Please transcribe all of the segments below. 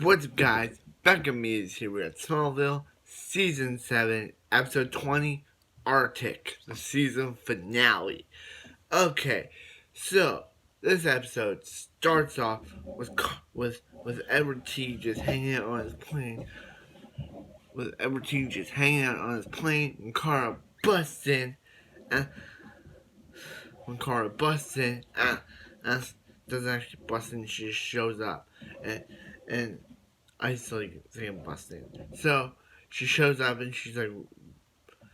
What's up, guys? Becca Me is here. We're at Smallville, Season 7, Episode 20, Arctic, the season finale. Okay, so this episode starts off with Edward T just hanging out on his plane, and Kara busts in, and when Kara busts in, doesn't actually bust in, she just shows up, and I still saying busting. So she shows up and she's like,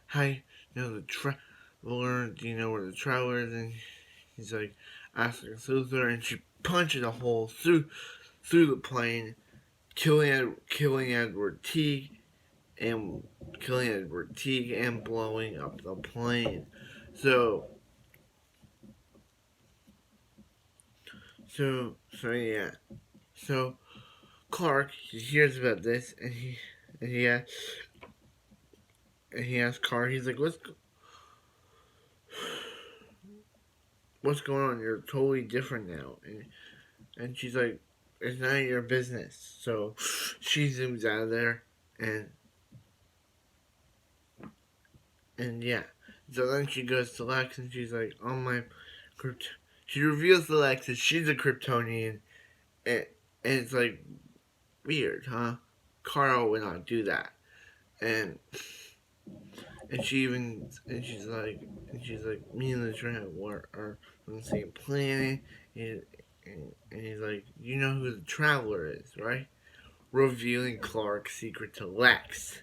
"Hi, the traveler. Do you know where the traveler is?" And he's like, asking Luther, and she punches a hole through the plane, killing Edward Teague and blowing up the plane. So yeah. So Clark, he hears about this and he asks, Clark, he's like, what's going on? You're totally different now. And she's like, it's none of your business. So she zooms out of there, and yeah. So then she goes to Lex, and she's like, oh my, she reveals to Lex that she's a Kryptonian, and it's like, weird, huh? Carl would not do that. And she's like, me and the Trent are on the same planet, and he's like, you know who the Traveler is, right? Revealing Clark's secret to Lex.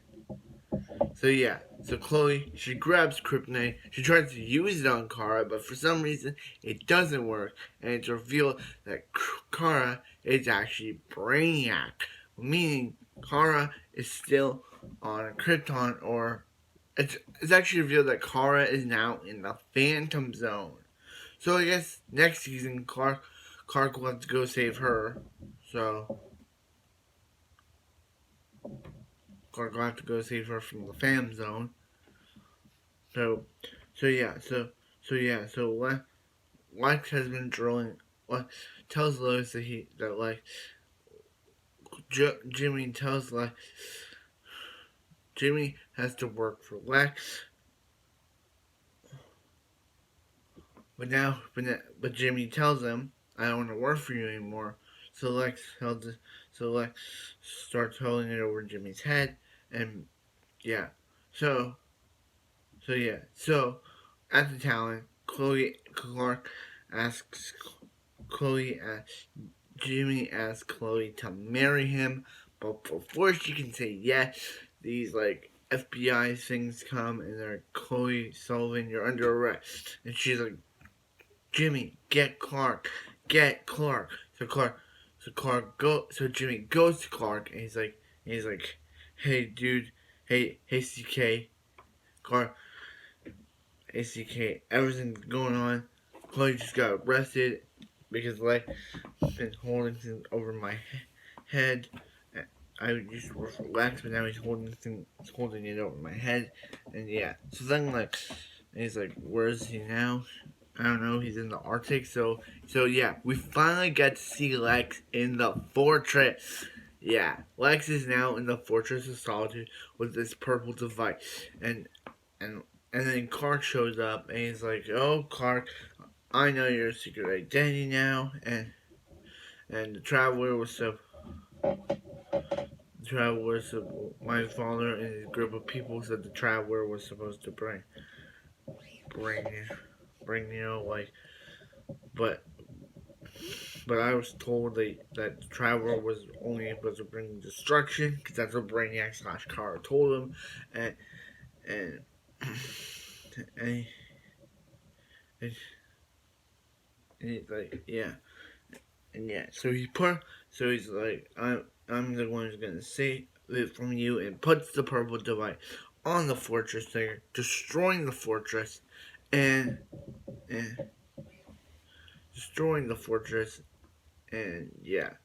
So yeah, so Chloe, she grabs kryptonite, she tries to use it on Kara, but for some reason it doesn't work, and it's revealed that Kara is actually Brainiac, meaning Kara is still on Krypton, or it's actually revealed that Kara is now in the Phantom Zone. So I guess next season Clark wants to go save her. So Clark will have to go save her from the Phantom Zone. So Lex has been drilling. Tells Lois Jimmy tells Lex Jimmy has to work for Lex. But Jimmy tells him, I don't want to work for you anymore. So Lex starts holding it over Jimmy's head, and yeah. So at the talent, Clark asks Chloe Jimmy asks Chloe to marry him, but before she can say yes, these FBI things come and they're, Chloe Sullivan, you're under arrest, and she's like, Jimmy, get Clark. So Jimmy goes to Clark, and he's like, hey dude, hey CK, Clark, hey CK, everything's going on. Chloe just got arrested because Lex been holding things over my head. I used to work for Lex, but now he's holding it over my head, and yeah. So then he's like, where is he now? I don't know, he's in the Arctic, so yeah, we finally get to see Lex in the fortress. Yeah, Lex is now in the Fortress of Solitude with this purple device, and then Clark shows up, and he's like, "Oh, Clark, I know your secret identity now," and the Traveler was my father and his group of people said the Traveler was supposed to bring, like, but I was told that the Traveler was only supposed to bring destruction, because that's what Brainiac / Kara told him, and and and, and, he's like, yeah, and yeah, so he's like, I'm the one who's gonna save it from you, and puts the purple device on the fortress there, destroying the fortress, and and destroying the fortress, and yeah.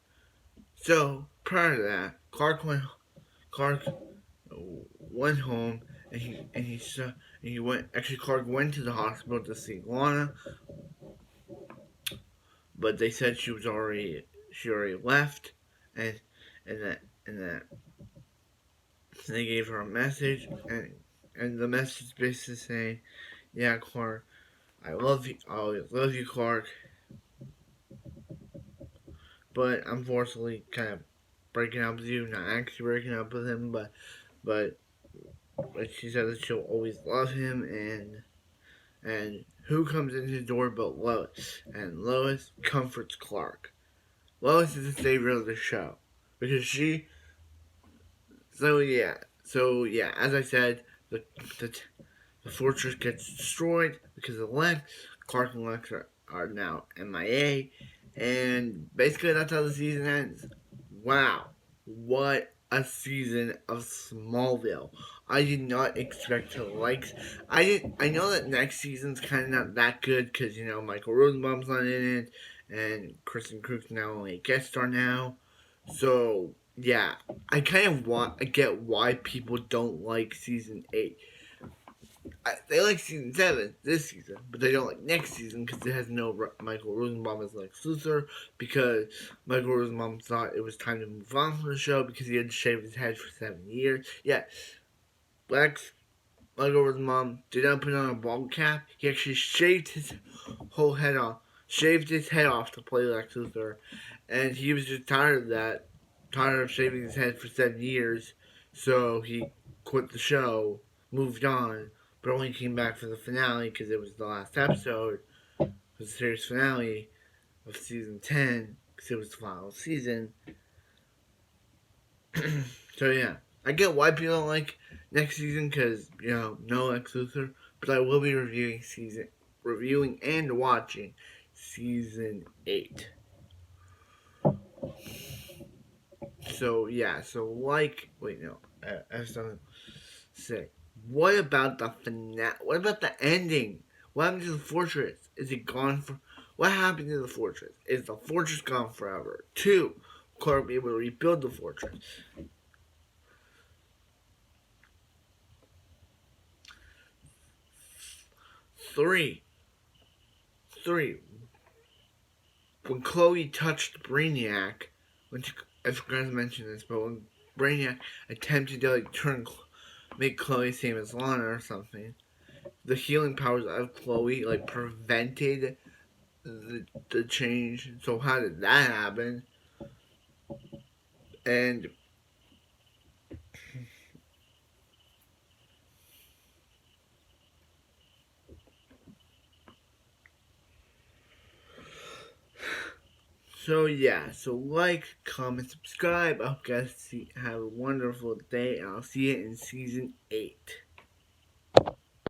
So prior to that, Clark went home, and he went. Actually, Clark went to the hospital to see Lana, but they said she already left, and and that they gave her a message, and the message basically saying, "Yeah, Clark, I love you, I always love you, Clark, but unfortunately, kind of breaking up with you, not actually breaking up with him, but she said that she'll always love him, and who comes in his door but Lois, and Lois comforts Clark. Lois is the favorite of the show because she. So yeah, as I said, the the fortress gets destroyed because of Lex. Clark and Lex are now MIA. And basically, that's how the season ends. Wow. What a season of Smallville. I did not expect to like. I know that next season's kind of not that good because, Michael Rosenbaum's not in it. And Kristen Krug's now only a guest star now. So, yeah. I get why people don't like season 8. They like season 7 this season, but they don't like next season because it has no Michael Rosenbaum as Lex Luthor, because Michael Rosenbaum thought it was time to move on from the show because he had shaved his head for 7 years. Yeah, Lex Michael Rosenbaum did not put on a bald cap. He actually shaved his whole head off, shaved his head off to play Lex Luthor, and he was just tired of that, tired of shaving his head for 7 years, so he quit the show, moved on, but only came back for the finale because it was the last episode, it was the series finale of season 10, because it was the final season. So yeah, I get why people don't like next season because no Lex Luthor, but I will be reviewing and watching season 8. So yeah, wait, no, I have something to say. What about the finale? What about the ending? What happened to the fortress? Is it gone for? What happened to the fortress? Is the fortress gone forever? 2, Clark be able to rebuild the fortress? 3, 3. When Chloe touched Brainiac, I forgot to mention this, but when Brainiac attempted to make Chloe same as Lana or something, the healing powers of Chloe prevented the change. So how did that happen? And so yeah, so comment, subscribe. I hope you guys have a wonderful day, and I'll see you in season 8.